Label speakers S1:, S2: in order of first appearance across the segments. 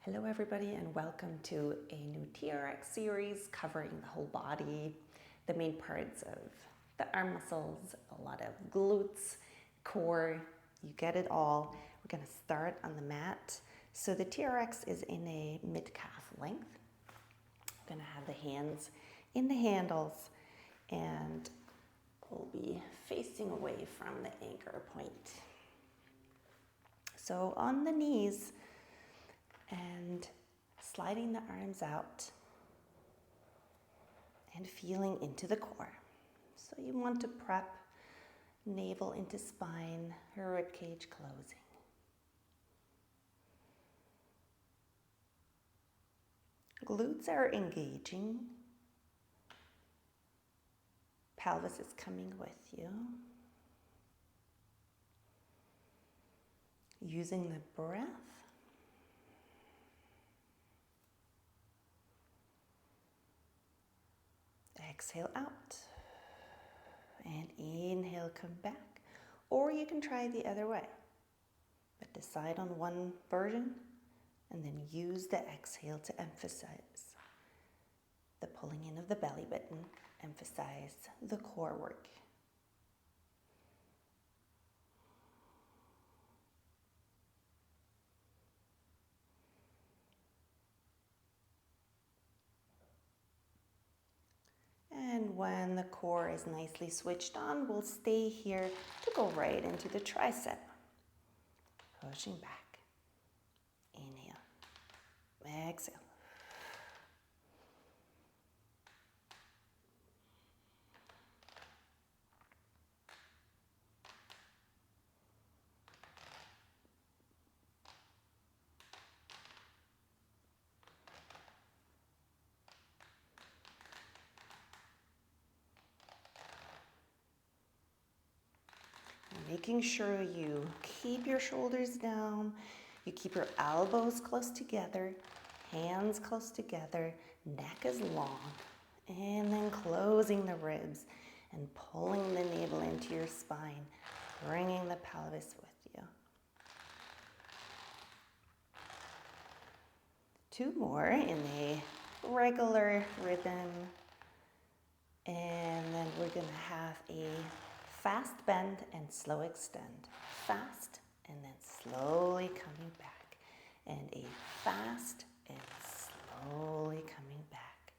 S1: Hello everybody and welcome to a new TRX series covering the whole body, the main parts of the arm muscles, a lot of glutes, core, you get it all. We're going to start on the mat. So the TRX is in a mid-calf length. I'm going to have the hands in the handles and we'll be facing away from the anchor point. So on the knees, and sliding the arms out and feeling into the core. So you want to prep navel into spine, rib cage closing. Glutes are engaging. Pelvis is coming with you. Using the breath. Exhale out and inhale, come back, or you can try the other way, but decide on one version and then use the exhale to emphasize the pulling in of the belly button, emphasize the core work. And when the core is nicely switched on, we'll stay here to go right into the tricep. Pushing back. Inhale. Exhale. Making sure you keep your shoulders down, you keep your elbows close together, hands close together, neck is long, and then closing the ribs and pulling the navel into your spine, bringing the pelvis with you. 2 more in a regular rhythm, and then we're going to have a fast bend and slow extend. Fast and then slowly coming back. And a fast and slowly coming back.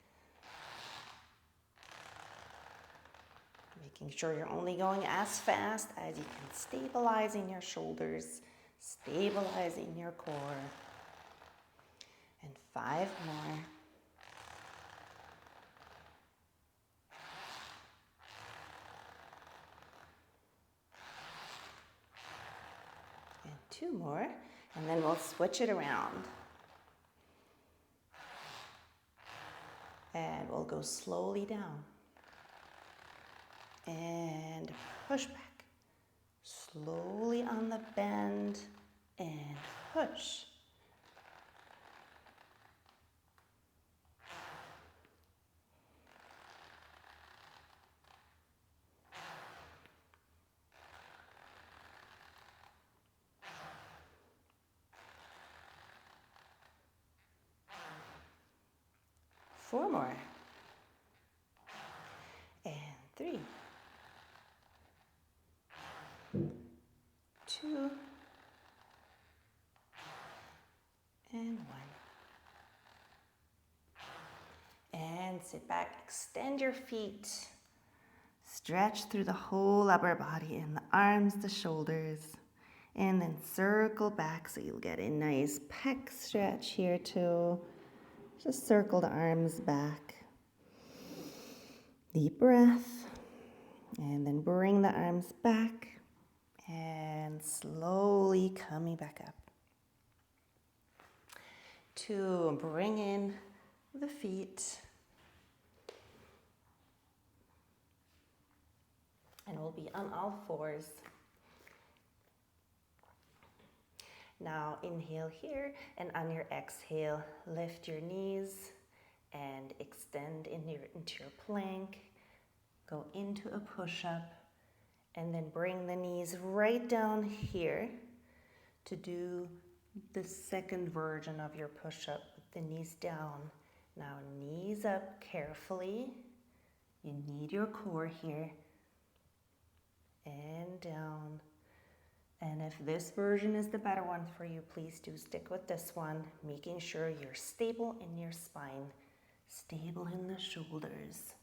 S1: Making sure you're only going as fast as you can, stabilizing your shoulders, stabilizing your core. And 5 more. And 2 more, and then we'll switch it around. And we'll go slowly down. And push back. Slowly on the bend and push. Four more. And 3. 2. And 1. And sit back, extend your feet. Stretch through the whole upper body and the arms, the shoulders. And then circle back so you'll get a nice pec stretch here too. Just circle the arms back. Deep breath. And then bring the arms back. And slowly coming back up. To bring in the feet. And we'll be on all fours. Now inhale here, and on your exhale, lift your knees and extend into your plank. Go into a push-up, and then bring the knees right down here to do the second version of your push-up with the knees down. Now knees up carefully. You need your core here. And down. And if this version is the better one for you, please do stick with this one, making sure you're stable in your spine, stable in the shoulders.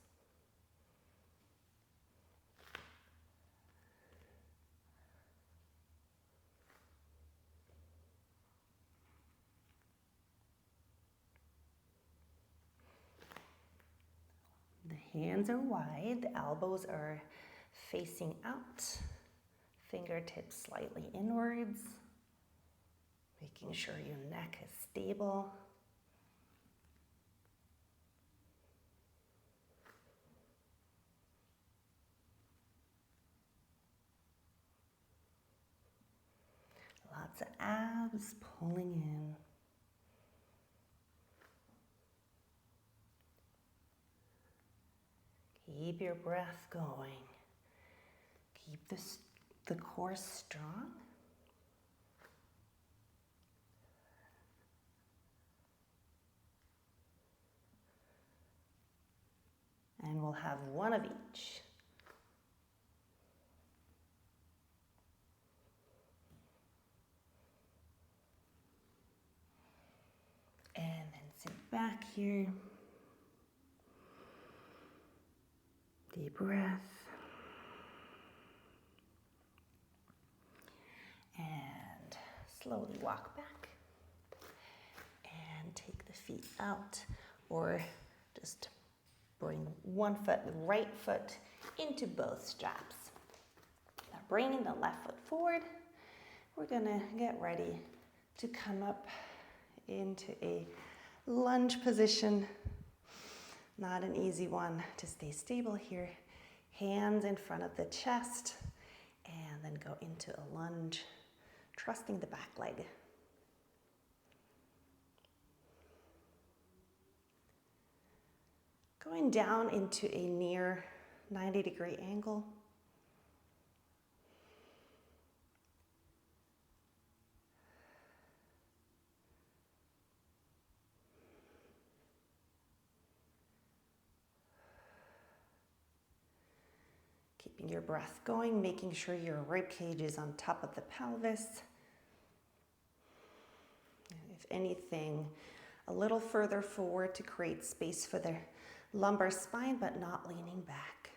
S1: The hands are wide, the elbows are facing out, fingertips slightly inwards, making sure your neck is stable. Lots of abs pulling in. Keep your breath going. Keep the core strong. And we'll have one of each. And then sit back here. Deep breath. And slowly walk back. And take the feet out, or just bring one foot, the right foot, into both straps. Now bringing the left foot forward, we're gonna get ready to come up into a lunge position. Not an easy one to stay stable here. Hands in front of the chest, and then go into a lunge, trusting the back leg. Going down into a near 90-degree angle. Keeping your breath going, making sure your rib cage is on top of the pelvis. And if anything, a little further forward to create space for the lumbar spine, but not leaning back.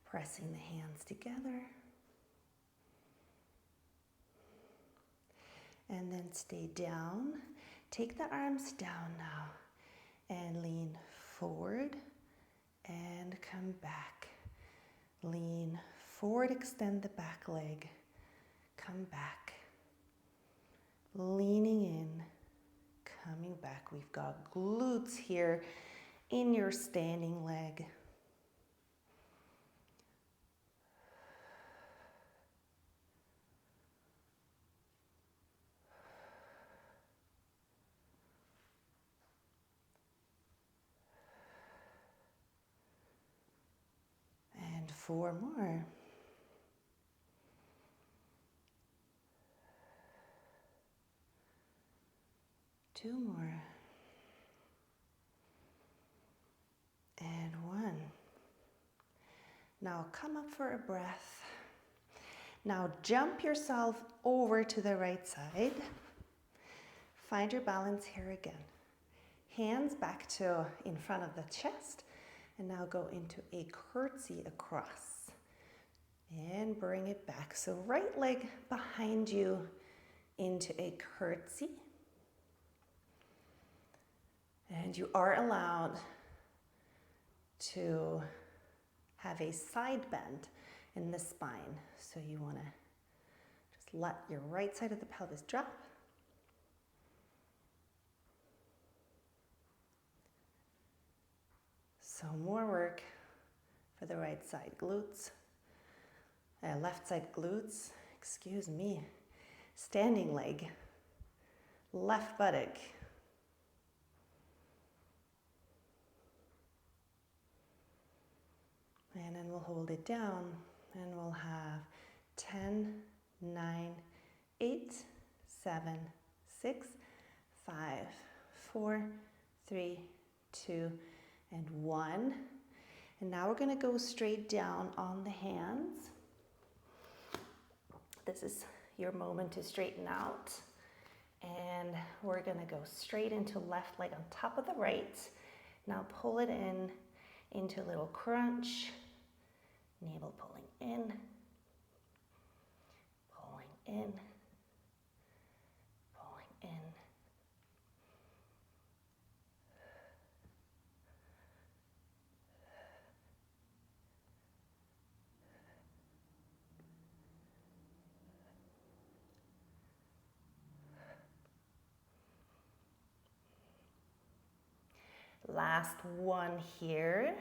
S1: Pressing the hands together. And then stay down. Take the arms down now and lean forward and come back. Lean forward, extend the back leg. Come back. Leaning in, coming back. We've got glutes here in your standing leg. And 4 more. Two more. And 1. Now come up for a breath. Now jump yourself over to the right side. Find your balance here again. Hands back to in front of the chest. And now go into a curtsy across. And bring it back. So right leg behind you into a curtsy. And you are allowed to have a side bend in the spine. So you want to just let your right side of the pelvis drop. So more work for the right side glutes, left side glutes, excuse me, standing leg, left buttock. And then we'll hold it down, and we'll have 10, 9, 8, 7, 6, 5, 4, 3, 2, and 1. And now we're going to go straight down on the hands. This is your moment to straighten out. And we're going to go straight into left leg on top of the right. Now pull it in into a little crunch. Navel pulling in, pulling in, pulling in. Last one here.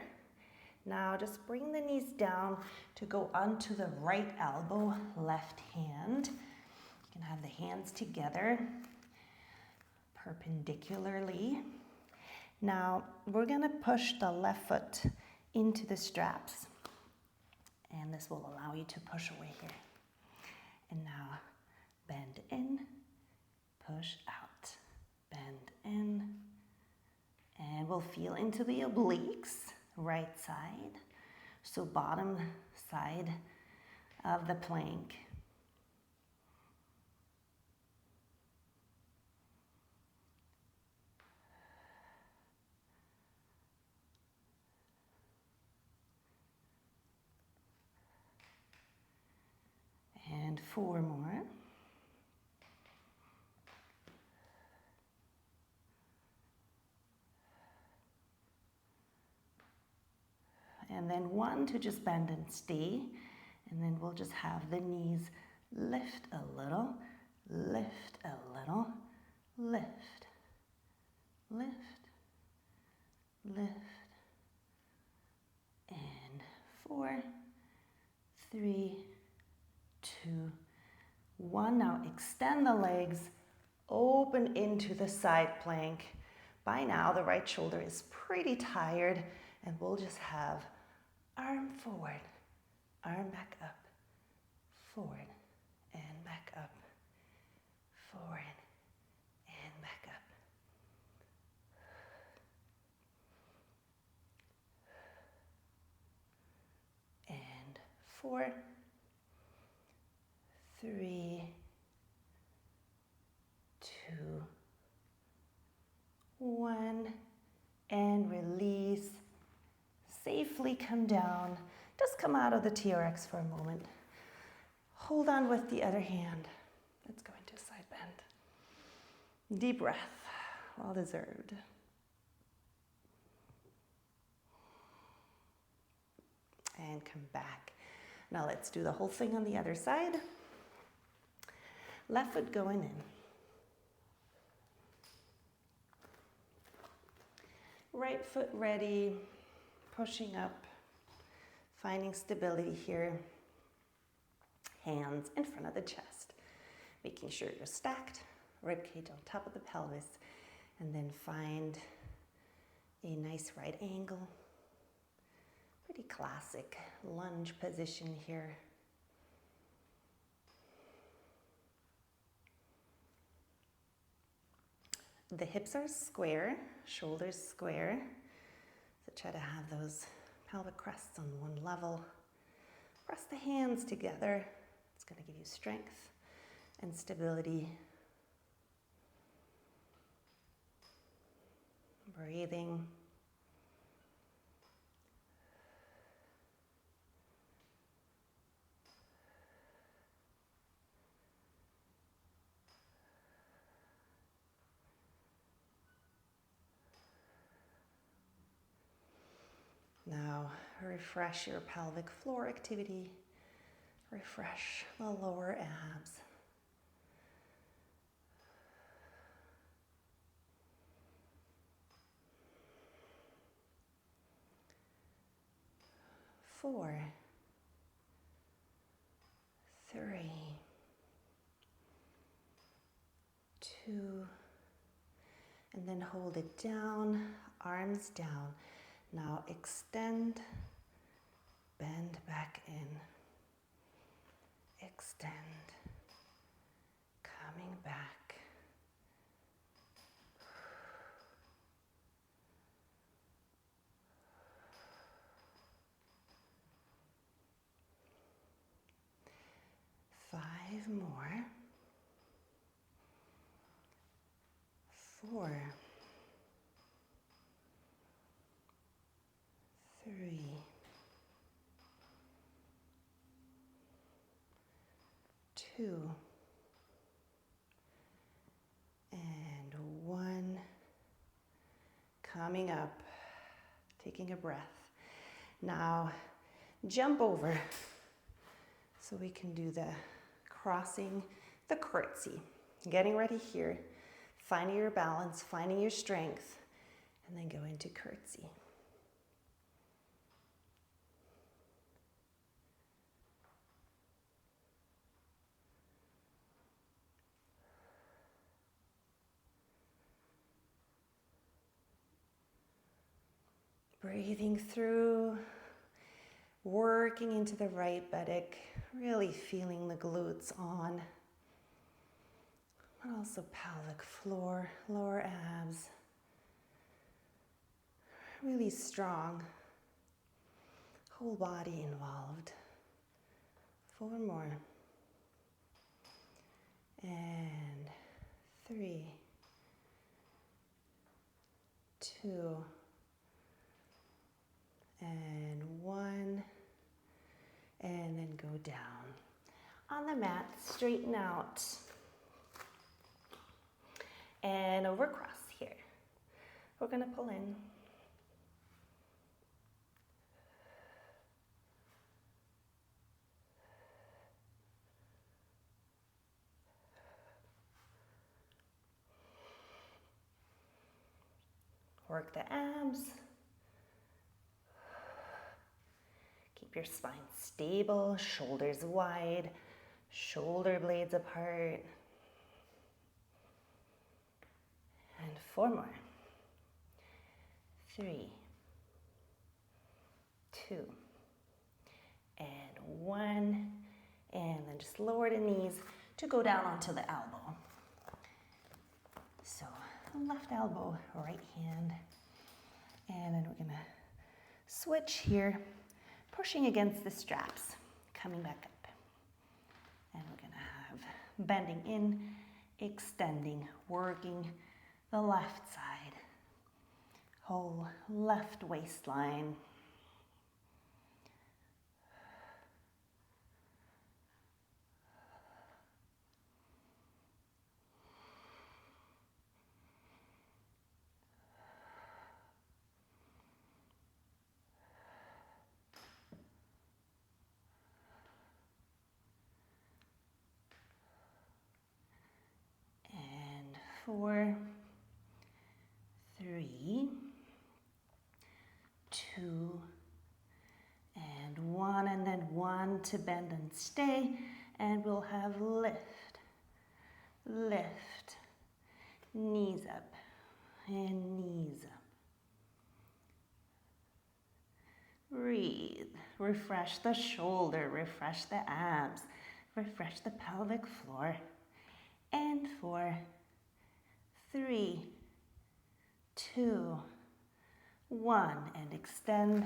S1: Now just bring the knees down to go onto the right elbow, left hand. You can have the hands together perpendicularly. Now we're going to push the left foot into the straps, and this will allow you to push away here. And now bend in, push out, bend in, and we'll feel into the obliques. Right side, so bottom side of the plank. And 4 more. And then 1 to just bend and stay. And then we'll just have the knees lift a little, lift a little, lift, lift, lift. And 4, 3, 2, 1. Now extend the legs, open into the side plank. By now the right shoulder is pretty tired, and we'll just have arm forward, arm back up, forward and back up, forward and back up. And 4, 3, 2, 1, and release. Safely come down. Just come out of the TRX for a moment. Hold on with the other hand. Let's go into a side bend. Deep breath, well deserved. And come back. Now let's do the whole thing on the other side. Left foot going in. Right foot ready. Pushing up, finding stability here. Hands in front of the chest, making sure you're stacked, ribcage on top of the pelvis, and then find a nice right angle. Pretty classic lunge position here. The hips are square, shoulders square. So try to have those pelvic crests on one level. Press the hands together. It's going to give you strength and stability. Breathing. Now refresh your pelvic floor activity. Refresh the lower abs. Four, 3, 2, and then hold it down, arms down. Now extend Bend back in. Extend. Coming back. Five more. 4, 3, 2, and 1. Coming up, taking a breath. Now, jump over so we can do the crossing, the curtsy. Getting ready here, finding your balance, finding your strength, and then go into curtsy. Breathing through, working into the right buttock, really feeling the glutes on, but also pelvic floor, lower abs. Really strong, whole body involved. 4 more. And 3, 2, and 1, and then go down. On the mat, straighten out, and over cross here. We're gonna pull in. Work the abs. Keep your spine stable, shoulders wide, shoulder blades apart. And 4 more. 3, 2, and 1. And then just lower the knees to go down onto the elbow. So left elbow, right hand. And then we're gonna switch here, pushing against the straps, coming back up. And we're gonna have bending in, extending, working the left side, whole left waistline. And 4, 3, 2, and 1, and then 1 to bend and stay, and we'll have lift, lift, knees up, and knees up. Breathe, refresh the shoulder, refresh the abs, refresh the pelvic floor, and 4, 3, 2, 1, and extend.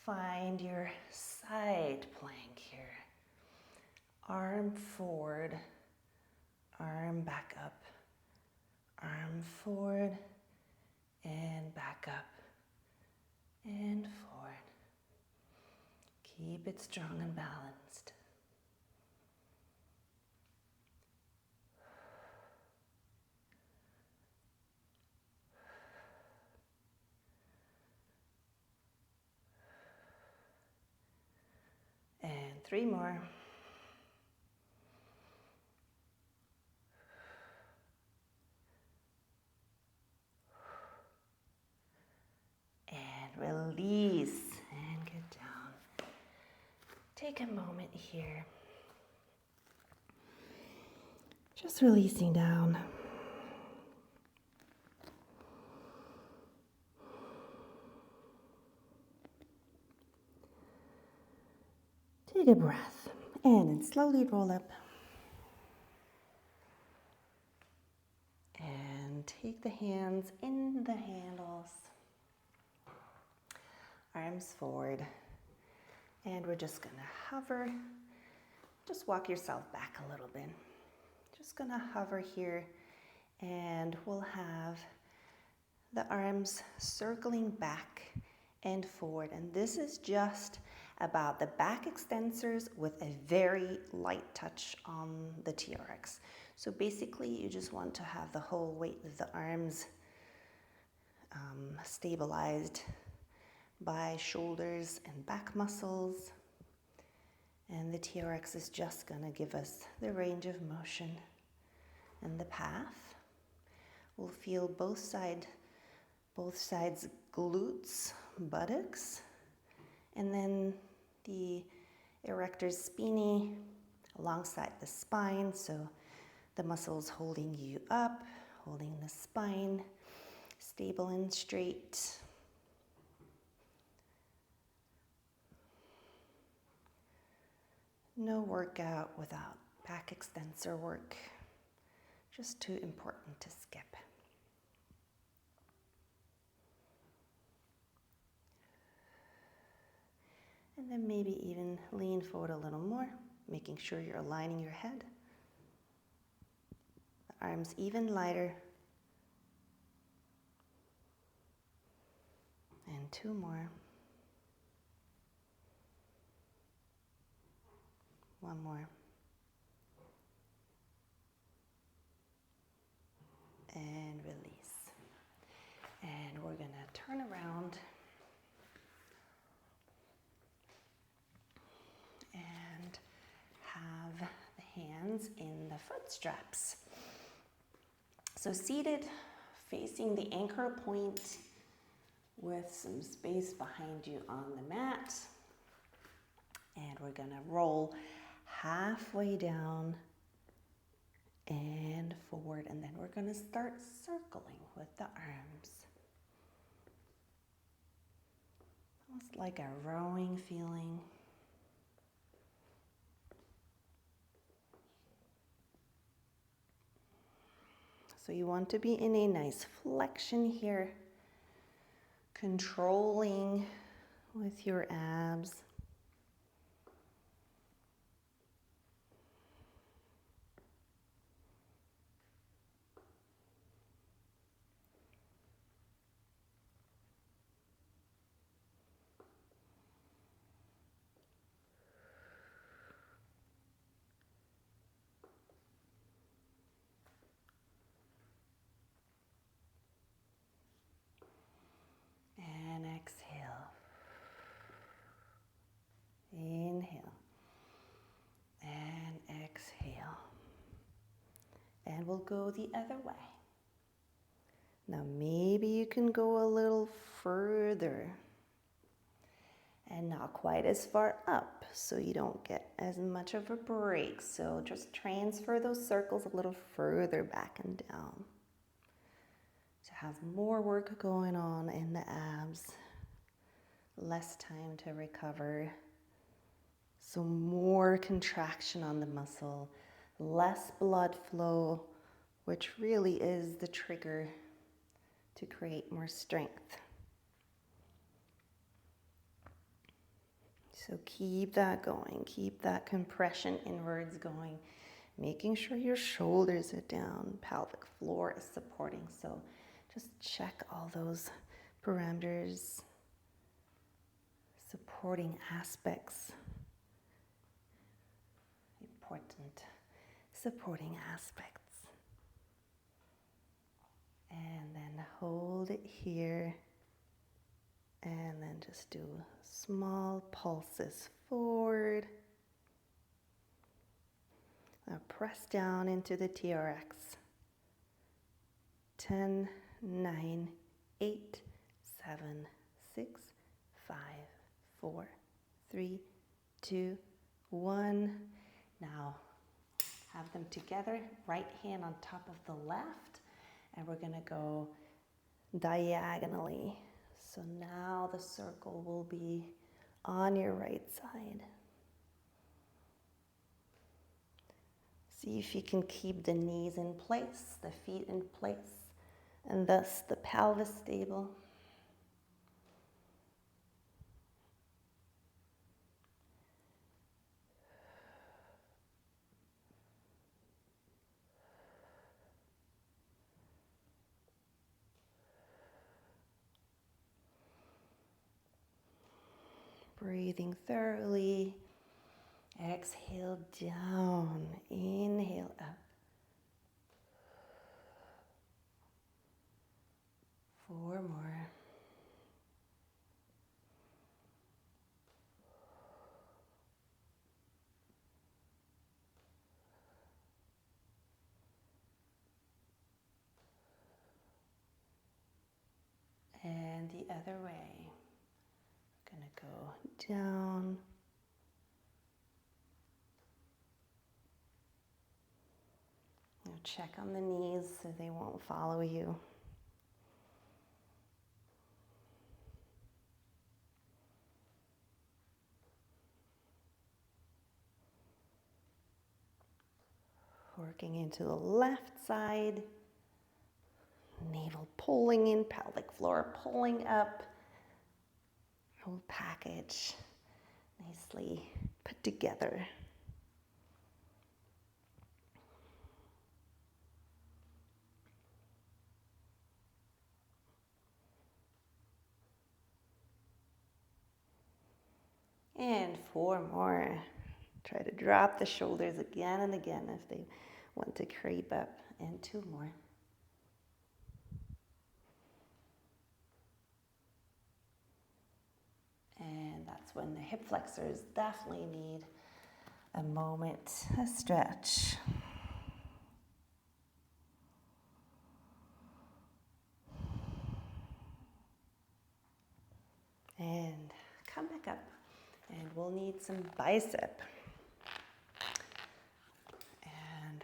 S1: Find your side plank here. Arm forward, arm back up, arm forward, and back up, and forward. Keep it strong and balanced. And 3 more. And release and get down. Take a moment here. Just releasing down. Take a breath and then slowly roll up. And take the hands in the handles. Arms forward. And we're just gonna hover. Just walk yourself back a little bit. Just gonna hover here, and we'll have the arms circling back and forward. And this is just about the back extensors with a very light touch on the TRX. So basically you just want to have the whole weight of the arms stabilized by shoulders and back muscles. And the TRX is just gonna give us the range of motion and the path. We'll feel both sides glutes, buttocks, and then the erectors spinae alongside the spine, so the muscles holding you up, holding the spine stable and straight. No workout without back extensor work, just too important to skip. And then maybe even lean forward a little more, making sure you're aligning your head. The arms even lighter. And two more. One more. And release. And we're gonna turn around and have the hands in the foot straps. So seated, facing the anchor point with some space behind you on the mat. And we're gonna roll halfway down and forward, and then we're gonna start circling with the arms. Almost like a rowing feeling. So you want to be in a nice flexion here, controlling with your abs. And exhale. Inhale. And exhale. And we'll go the other way. Now maybe you can go a little further and not quite as far up so you don't get as much of a break. So just transfer those circles a little further back and down to have more work going on in the abs, less time to recover. So more contraction on the muscle, less blood flow, which really is the trigger to create more strength. So keep that going, keep that compression inwards going, making sure your shoulders are down, pelvic floor is supporting. So just check all those parameters, supporting aspects, important supporting aspects. And then hold it here, and then just do small pulses forward. Now press down into the TRX. 10, 9, 8, 7, 6, 5, 4, 3, 2, 1. Now have them together, right hand on top of the left, and we're gonna go diagonally. So now the circle will be on your right side. See if you can keep the knees in place, the feet in place, and thus the pelvis stable. Breathing thoroughly. Exhale down. Inhale up. 4 more. And the other way. We're going to go down. Now check on the knees so they won't follow you. Working into the left side. Navel pulling in, pelvic floor pulling up. Whole package nicely put together. And 4 more. Try to drop the shoulders again and again if they want to creep up. And 2 more. And that's when the hip flexors definitely need a moment, a stretch. And come back up. And we'll need some bicep. And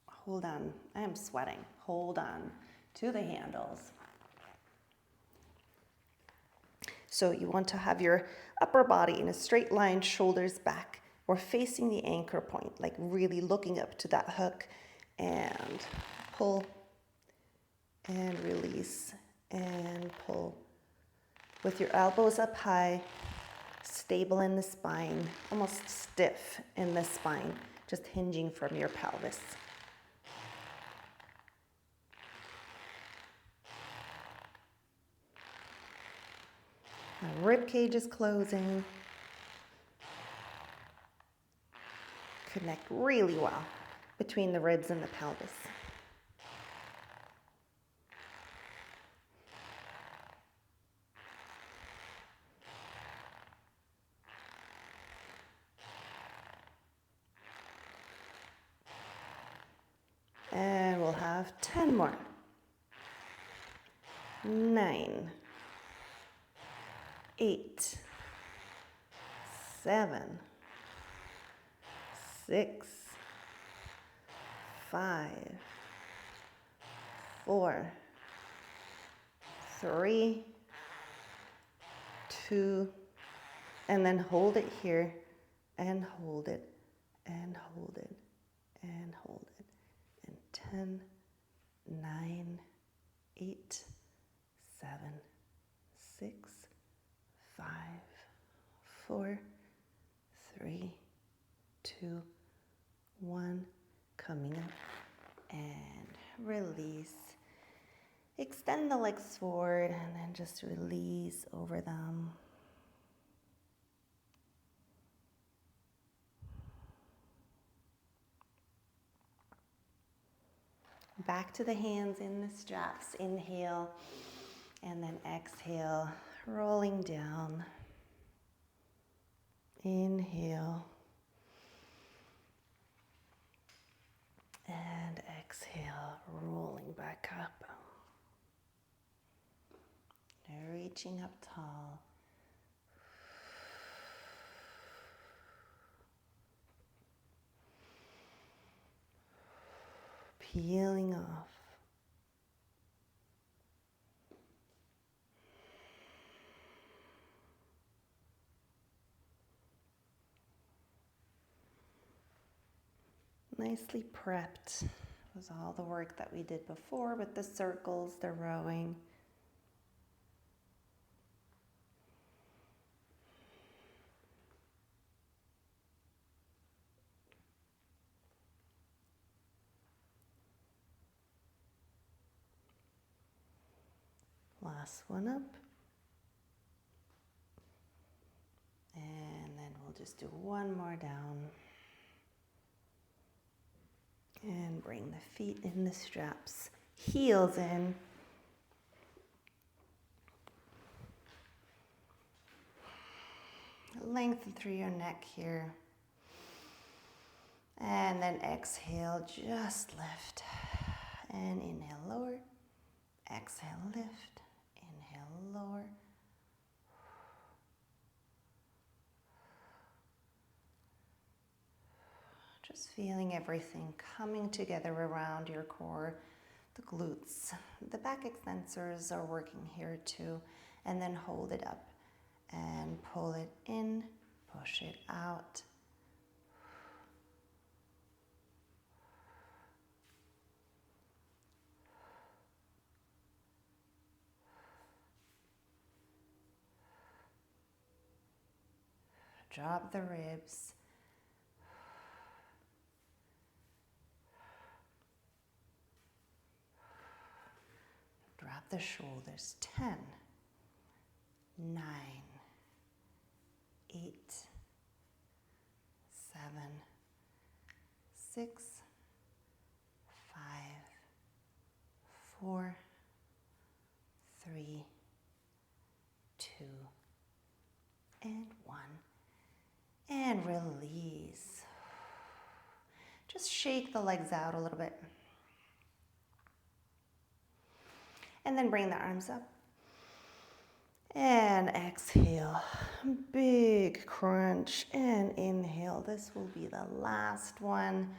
S1: hold on. I am sweating. Hold on to the handles. So you want to have your upper body in a straight line, shoulders back, or facing the anchor point, like really looking up to that hook, and pull and release and pull. With your elbows up high, stable in the spine, almost stiff in the spine, just hinging from your pelvis. The rib cage is closing. Connect really well between the ribs and the pelvis. And we'll have 10 more. 9, 8, 7, 6, 5, 4, 3, 2, and then hold it here, and hold it, and hold it, and hold it. And 10, 9, 8, 7, 6, 5, 4, 3, 2, 1. Coming up and release. Extend the legs forward and then just release over them. Back to the hands in the straps. Inhale and then exhale, rolling down. Inhale and exhale, rolling back up. Now reaching up tall. Peeling off. Nicely prepped. It was all the work that we did before with the circles, the rowing. Last one up. And then we'll just do one more down. And bring the feet in the straps, heels in. Lengthen through your neck here. And then exhale, just lift. And inhale, lower. Exhale, lift. Inhale, lower. Just feeling everything coming together around your core, the glutes. The back extensors are working here too. And then hold it up and pull it in, push it out. Drop the ribs. Drop the shoulders. 10, 9, 8, 7, 6, 5, 4, 3, 2, and 1. And release. Just shake the legs out a little bit. And then bring the arms up. And exhale. Big crunch. And inhale. This will be the last one.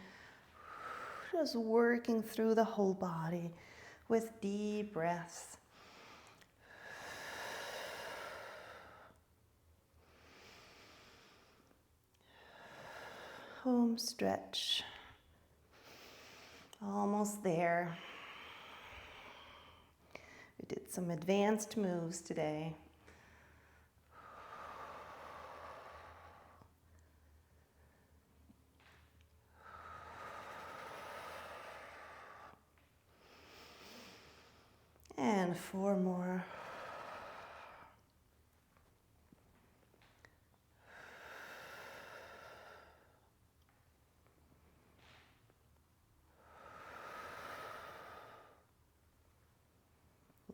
S1: Just working through the whole body with deep breaths. Home stretch. Almost there. We did some advanced moves today. And 4 more.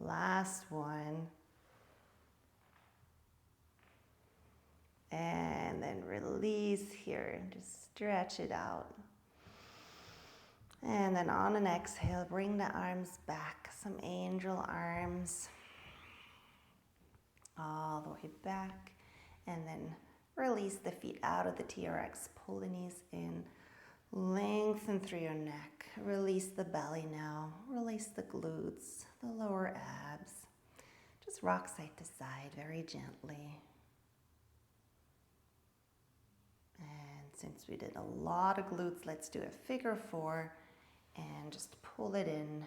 S1: Last one. And then release here. Just stretch it out. And then on an exhale, bring the arms back. Some angel arms. All the way back. And then release the feet out of the TRX. Pull the knees in. Lengthen through your neck. Release the belly now. Release the glutes, the lower abs. Just rock side to side very gently. And since we did a lot of glutes, let's do a figure 4 and just pull it in.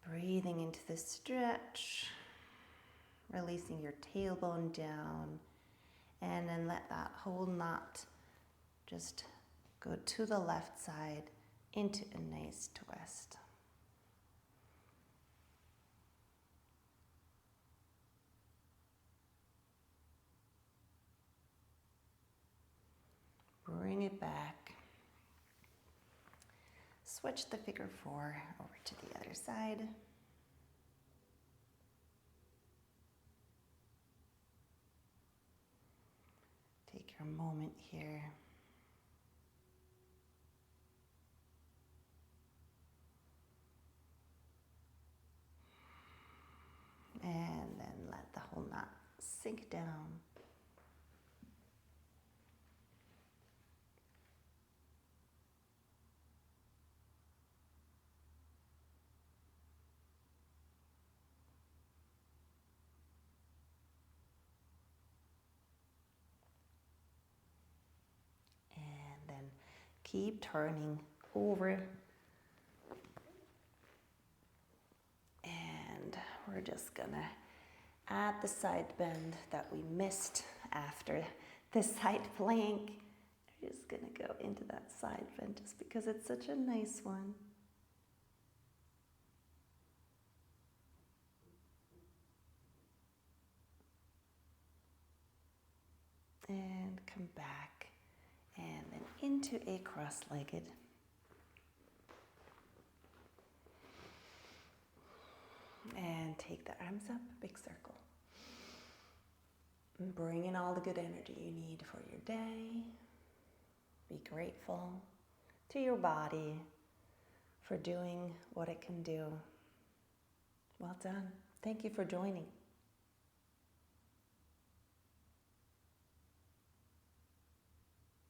S1: Breathing into the stretch. Releasing your tailbone down, and then let that whole knot just go to the left side into a nice twist. Bring it back. Switch the figure 4 over to the other side. Take your moment here. And then let the whole knot sink down. keep turning over. And we're just gonna add the side bend that we missed after the side plank. We're just gonna go into that side bend just because it's such a nice one. And come back, and then into a cross-legged. And take the arms up, big circle. And bring in all the good energy you need for your day. Be grateful to your body for doing what it can do. Well done. Thank you for joining.